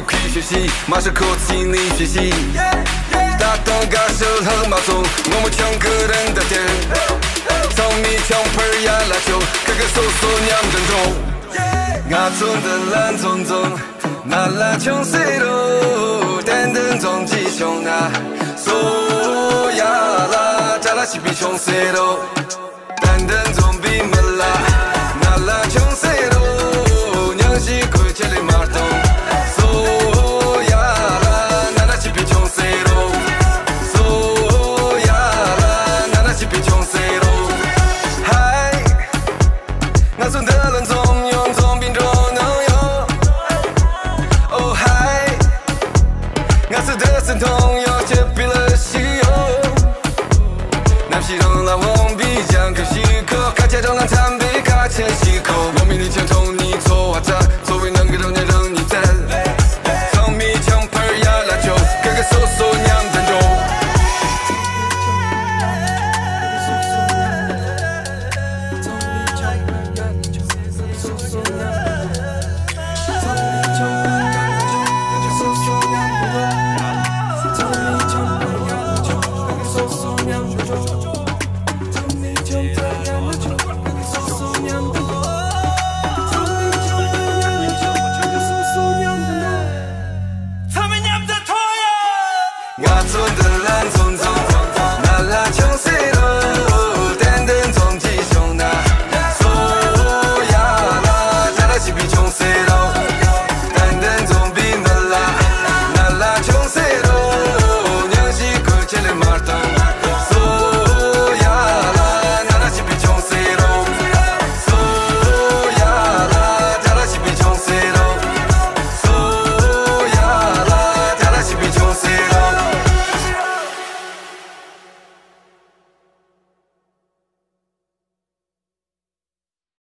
快学习，马上口气你学习。打动歌手和马总，我们抢个人的天。从你抢盆呀篮球，个个搜索娘正中。我从的蓝总总，那篮抢谁喽？单等中吉凶啊，索呀啦，扎拉西比穷谁喽？单等中比没啦，那篮抢谁喽？娘西快起来马东。 看起来让人贪杯，卡钱西口，我明天前头你错话着。